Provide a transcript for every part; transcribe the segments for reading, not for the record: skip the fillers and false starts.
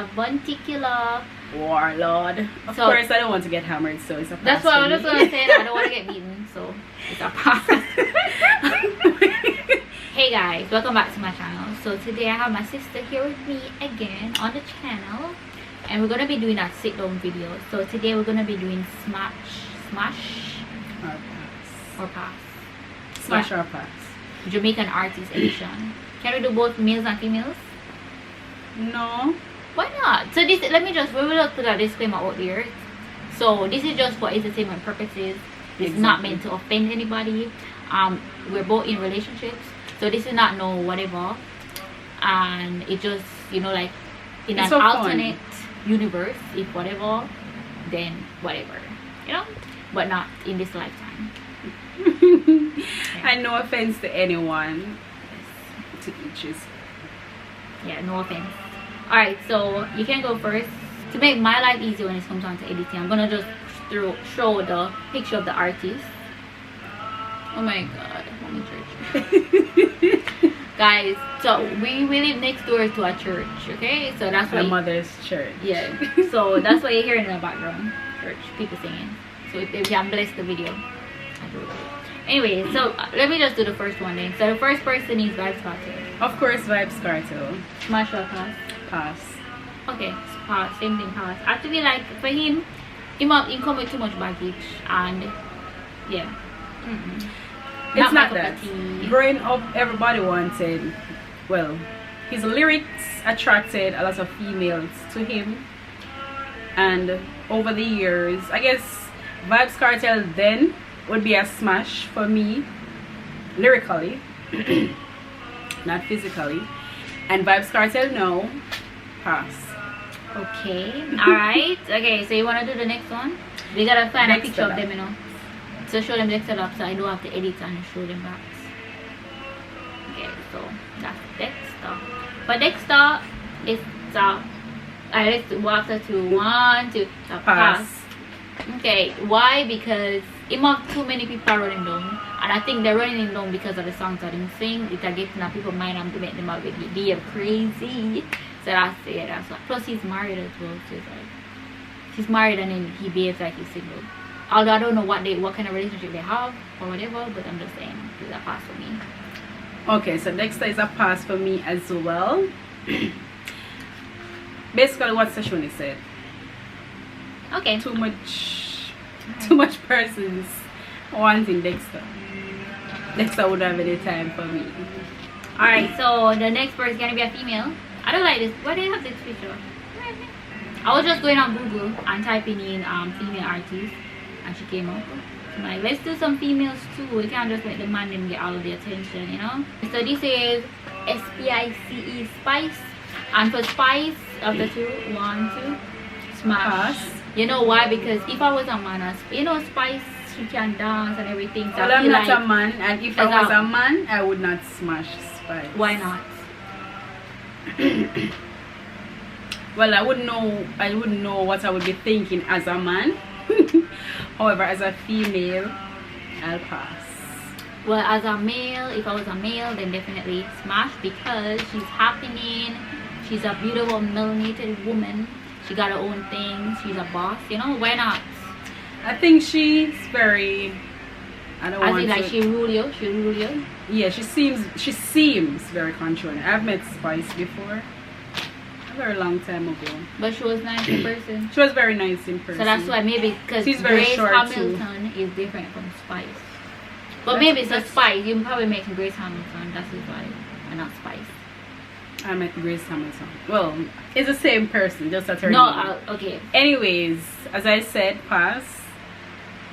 Bunty-killer. Warlord. Of course, I don't want to get hammered, so it's a pass. That's what I was just gonna say. I don't want to get beaten, so it's a pass. Hey guys, welcome back to my channel. So today I have my sister here with me again on the channel, and we're gonna be doing a sit-down video. So today we're gonna be doing smash or pass. Smash or pass. Jamaican artist edition. Can we do both males and females? No. Why not? So this, let me just, we will put a disclaimer out there. So this is just for entertainment purposes. It's not meant to offend anybody. We're both in relationships, so this is not no whatever. And it just, you know, like in an alternate universe, if whatever, then whatever, you know, but not in this lifetime. And no offense to anyone. To each his. Yeah, no offense. Alright, so you can go first. To make my life easier when it comes down to editing, I'm gonna just show the picture of the artist. Oh my god, mommy church. Guys, so we live next door to a church, okay? So that's why my mother's church. Yeah. So that's why you're hearing in the background. Church, people singing. So if you can bless the video, I do it. Anyway, so let me just do the first one then. So the first person is 𝐦𝐨𝐬𝐬. Of course, 𝐦𝐨𝐬𝐬. Smash or pass? Pass. Okay, pass. Same thing, pass. Actually, like for him come with too much baggage, and yeah. It's not that. Growing up, everybody wanted, well, his lyrics attracted a lot of females to him, and over the years, I guess 𝐦𝐨𝐬𝐬 then would be a smash for me, lyrically, not physically, and 𝐦𝐨𝐿𝐬 now, pass. Okay, alright. Okay, so you want to do the next one? We gotta find a picture of them, you know, so show them next up, so I don't have to edit and show them back. Okay, so that's Dexter. For Dexter, it's let's go after 2, 1, 2, pass. Okay, why? Because him have too many people running down, and I think they're running him down because of the songs that him sing. It are getting in people's mind and to make them out be crazy. So that's it. That's what. Plus he's married as well, so it's like he's married and then he behaves like he's single. Although I don't know what kind of relationship they have or whatever, but I'm just saying it's a pass for me. Okay, so Dexter is a pass for me as well. Basically what Sachoney said. Okay. Too much persons wanting Dexter. Dexter would have any time for me. Alright, so the next person is gonna be a female. I don't like this. Why do you have this picture? I was just going on Google and typing in female artists, and she came up. I'm like, let's do some females too. We can't just let the man them get all of the attention, you know. So this is SPICE, Spice, and for Spice, after 2, 1, 2, smash. Pass. You know why? Because if I was a man, you know, Spice, she can dance and everything. So well, I'm not a man, and if I was a man, I would not smash Spice. Why not? Well, I wouldn't know what I would be thinking as a man. However, as a female, I'll pass. Well, as a male, if I was a male, then definitely smash, because she's happening. She's a beautiful melanated woman. She got her own thing. She's a boss, you know. Why not? I think she's very, I don't want to, like she rule you. She rule you. Yeah, she seems very controlling. I've met Spice before, a very long time ago. But she was nice in person. She was very nice in person. So that's why, maybe because Grace Hamilton is different from Spice. But maybe it's a Spice. You probably met Grace Hamilton. That's why, and not Spice. I met Grace Hamilton. Well, it's the same person, just at her name. Okay. Anyways, as I said, pass.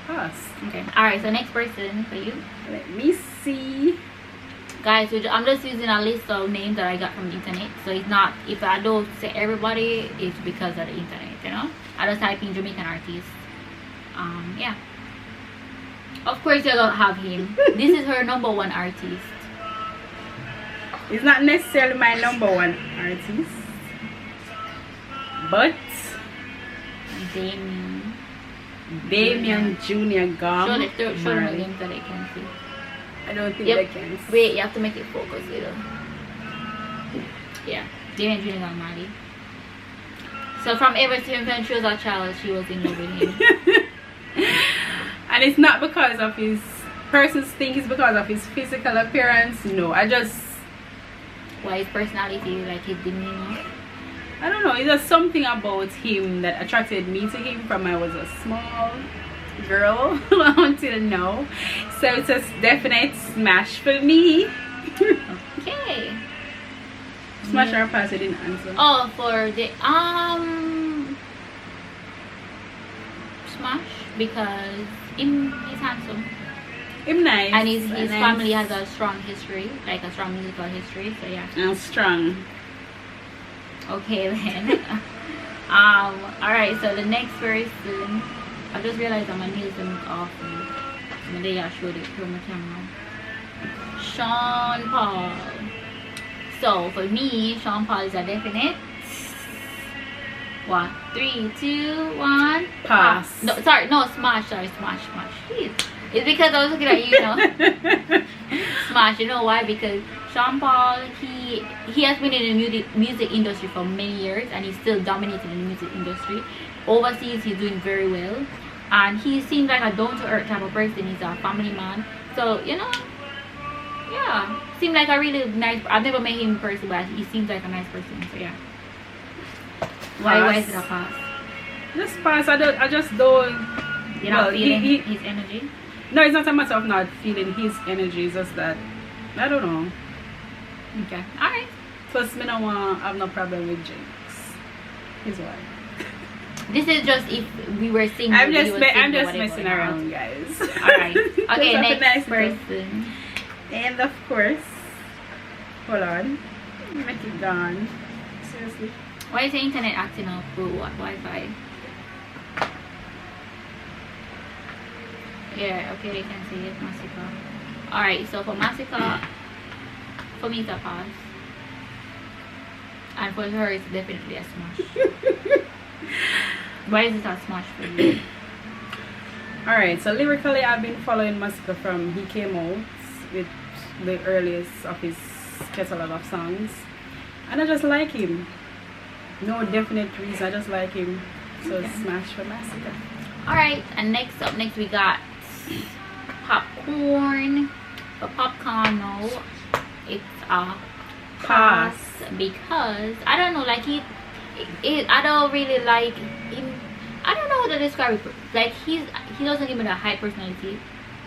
Okay. Alright, so next person for you. Let me see. Guys, I'm just using a list of names that I got from the internet. So it's not, if I don't say everybody, it's because of the internet, you know. I just type in Jamaican artists. Yeah. Of course you're gonna have him. This is her ¡1 artist. It's not necessarily my #1 artist, but Damien Jr. Gum. Show them again so they can see. I don't think they can see. Wait, you have to make it focus little. Yeah, Jamaican Dancehall Marley. So from ever since when she was a child, she was in love with him. And it's not because of his, persons think it's because of his physical appearance. No, I just, Why his personality, like his demeanor? I don't know, it's just something about him that attracted me to him from I was a small girl until now. So it's a definite smash for me. Okay. Smash or pass? I didn't answer. Oh, for the smash, because he's handsome. Him nice. And his nice. family has a strong history, like a strong musical history, so yeah. And strong. Okay then. Alright, so the next person, I just realized that my nails are not off. And they are showed it through my camera. Sean Paul. So for me, Sean Paul is a definite. What? 3, 2, 1. Pass. No, sorry, no, smash. Sorry, smash. Jeez. It's because I was looking at you, know. Smash. You know why? Because Sean Paul, he has been in the music industry for many years, and he's still dominating in the music industry. Overseas, he's doing very well, and he seems like a down-to-earth type of person. He's a family man, so you know, yeah, seems like a really nice. I've never met him in person, but he seems like a nice person. So yeah. Why is it a pass? Just pass. I just don't. You're not feeling his energy? No, it's not a matter of not feeling his energy. It's just that I don't know. Okay. Alright. Plus, me no want have no problem with Jinx. He's why. This is just if we were single. I'm just messing around, guys. Alright. Okay, next person. And of course, hold on. Make it gone. Seriously. Why is the internet acting up? What Wi-Fi? Yeah, okay, you can see it, Masika. Alright, so for Masika, for me it's a pass. And for her it's definitely a smash. Why is it a smash for you? Alright, so lyrically I've been following Masika from he came out with the earliest of his catalog of songs. And I just like him. No definite reason, I just like him. So okay. Smash for Masika. Alright, and next we got Popcorn. For Popcorn, no, it's a pass because I don't know, like I don't really like him. I don't know how to describe it. Like he doesn't give me the hype personality,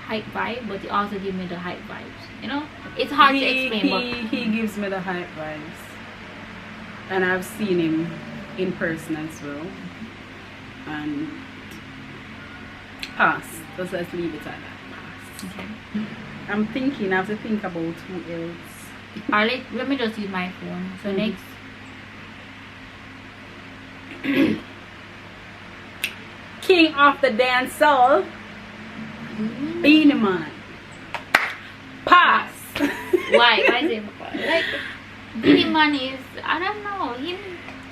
hype vibe, but he also gives me the hype vibes. You know, it's hard to explain. But he gives me the hype vibes, and I've seen him in person as well. And pass. Let's leave it at that. Pass. Okay. I'm thinking. I have to think about who else. Alright, let me just use my phone. So next. King of the Dancehall, Beenie Man. Pass. Why is it like Beenie Man is, I don't know,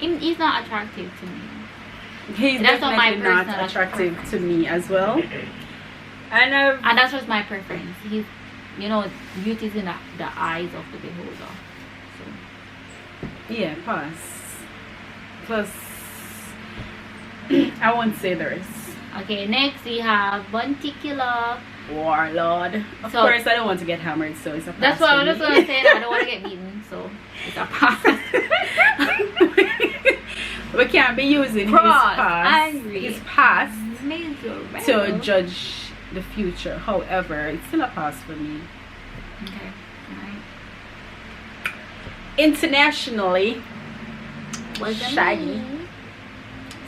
he's not attractive to me. He's definitely not attractive to me as well. And that's just my preference. He's, you know, beauty is in the eyes of the beholder. So yeah, pass. Plus, I won't say the rest. Okay, next we have Buntikiller Warlord. Of course, I don't want to get hammered, so it's a pass. That's what I was going to say. I don't want to get beaten, so it's a pass. We can't be using his pass to judge the future. However, it's still a pass for me. Okay, alright. Internationally, Shaggy.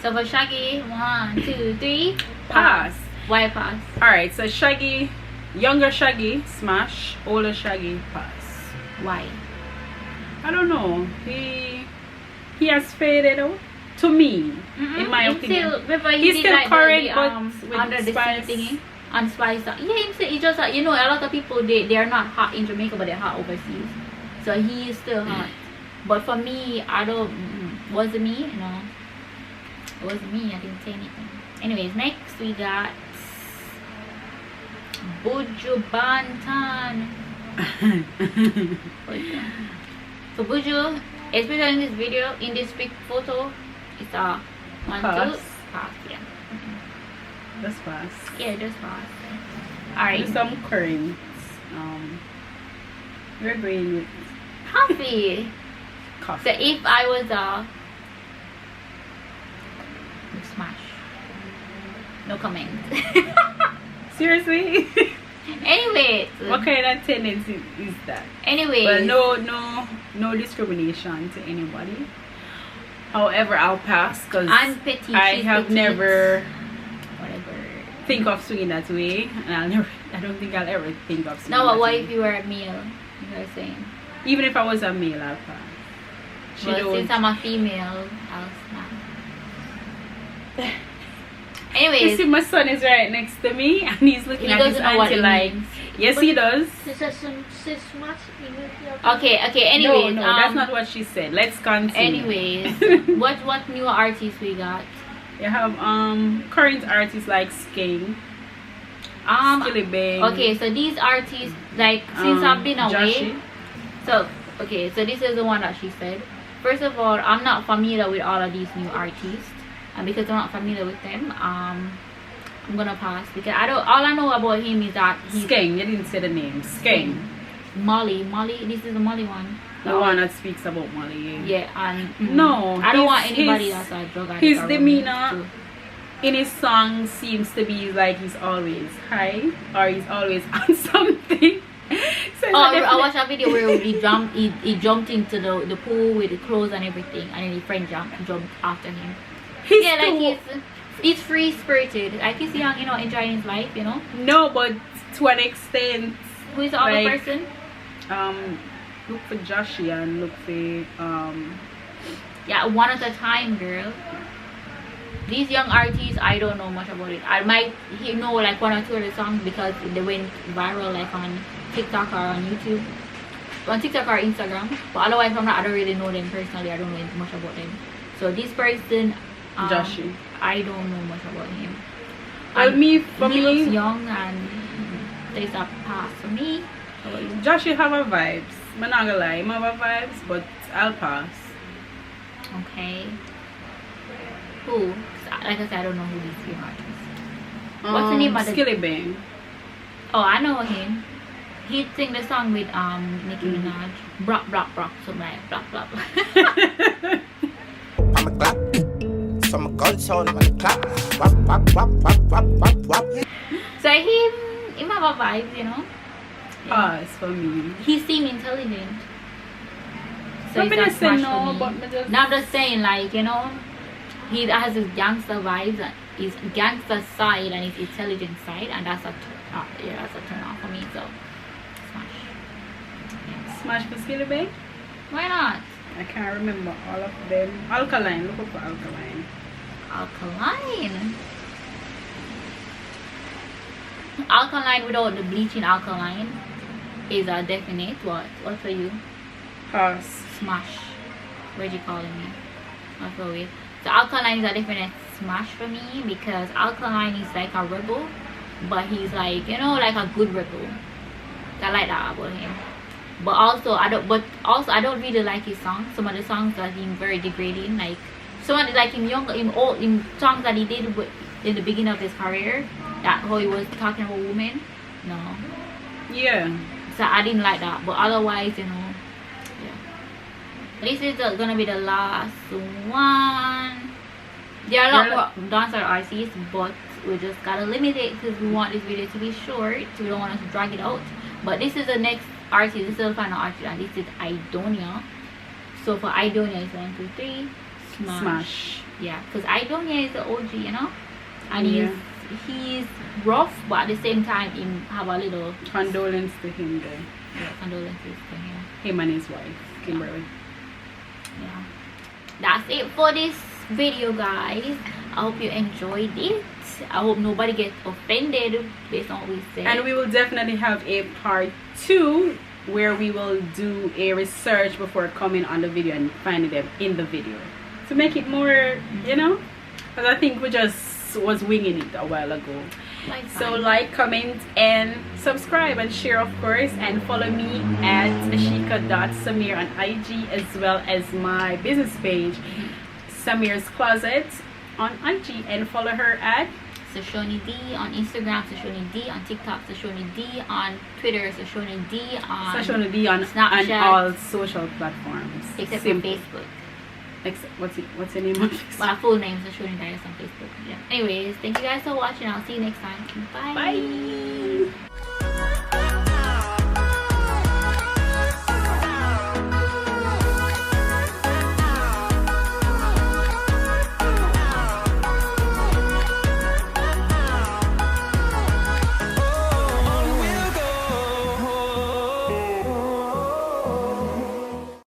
So for Shaggy, 1, 2, 3, pass. Why pass? Alright, so Shaggy, younger Shaggy, smash. Older Shaggy, pass. Why? I don't know. He has faded out to me, in my opinion. He's still like current, but with under the spice. Thingy, on spice. Yeah, it's just like, you know, a lot of people they are not hot in Jamaica, but they're hot overseas. So he is still hot. But for me, I don't. Wasn't me, you know. It wasn't me. I didn't say anything. Anyways, next we got Buju Banton. So Buju, especially in this video, in this big photo, It's a 1, 2, Pass. pass, yeah. Just pass. Yeah, just pass. Alright. Do some currents. We're going with Coffee. coffee. So if I was a smash. No comment. Seriously? Anyways. What kind of tendency is that? Anyways. Well, no discrimination to anybody. However, I'll pass because I'm petite. I She's have petite. never Whatever. think of swinging that way, and I don't think I'll ever think of swinging. No, but that what way. if you were a male? You were saying. Even if I was a male, I'll pass. Well, since I'm a female, I'll smash. Anyways. You see, my son is right next to me, and he's looking He at his doesn't know what auntie it like, means. yes, he does. Okay, anyways. No, that's not what she said. Let's continue. Anyways, what new artists we got? You have current artists like 𝐤𝐤, 𝐤𝐤𝐤𝐿. Okay, so these artists, like, since I've been away, so this is the one that she said. First of all, I'm not familiar with all of these new artists, and because I'm not familiar with them, I'm gonna pass because all I know about him is that he's 𝐤𝐤. You didn't say the name. 𝐤𝐤. Molly. This is the Molly one. The one that speaks about Molly. Yeah, and no, I don't want anybody that's a drug addict. His around demeanor me, too. in his song seems to be like he's always high or he's always on something. So I watched a video where he jumped into the pool with the clothes and everything, and then his friend jumped after him. He's free spirited. Like he's young, enjoying his life, No, but to an extent. Who is the other person? Look for Joshie and look for yeah, one at a time, girl. These young artists, I don't know much about it. I might know like 1 or 2 of the songs because they went viral like on TikTok or on YouTube, on TikTok or Instagram. But otherwise, I don't really know them personally. I don't know much about them. So this person, Joshie, I don't know much about him. Well, he looks young and there's a pass for me. Joshie have a vibes. I'm not gonna lie, he have a vibes, but I'll pass. Okay. Who? Like I said, I don't know who these 3 artists. What's the name of the 𝐤𝐤𝐤𝐿. Oh, I know him. He sing the song with Nicki Minaj. Brock, something like Brock. I'm a clap, so I'm a gun sound, I'm a clap, wap. So him have a vibe, Pass for me. He seem intelligent. So I'm it's gonna a say smash no, for me. but me just... Now I'm just saying, like, he has his gangster vibes, and his gangster side and his intelligent side, and that's a turn off for me. So smash. Smash for 𝐤𝐤𝐤𝐿? Why not? I can't remember all of them. Alkaline, look up for Alkaline. Alkaline without the bleaching alkaline is a definite. What for you? Pass. Smash. Reggie calling me. I'll go with. So alkaline is a definite smash for me because alkaline is like a rebel, but he's like like a good rebel. I like that about him. But also I don't really like his songs. Some of the songs are very degrading. Like some of the, like him songs that he did in the beginning of his career, that how he was talking about women. No. Yeah. So I didn't like that. But otherwise, yeah. This is gonna be the last one. There are a lot more dancer artists, but we just gotta limit it because we want this video to be short. So we don't want to drag it out. But this is the next artist. This is the final artist, and this is 𝐼𝐸𝐤. So for 𝐼𝐸𝐤, it's 1, 2, 3. Smash. Yeah, because 𝐼𝐸𝐤 is the OG, and he's rough, but at the same time, he have a little condolence to him there. Yeah, condolences to him. Him and his wife, Kimberly. Yeah. That's it for this video, guys. I hope you enjoyed it. I hope nobody gets offended based on what we said. And we will definitely have a part 2 where we will do a research before coming on the video and finding them in the video to make it more, because I think we just was winging it a while ago. So like, comment, and subscribe and share, of course, and follow me at ashika.samir on IG, as well as my business page, Samir's Closet on IG, and follow her at Sachoney D on Instagram, Sachoney D on TikTok, Sachoney D on Twitter, Sachoney D on Sachoney D on Snapchat, and all social platforms except Simple. for Facebook. What's your name on Facebook? My full name is Sachoney Dias on Facebook. Yeah. Anyways, thank you guys for watching. I'll see you next time. Bye. Bye.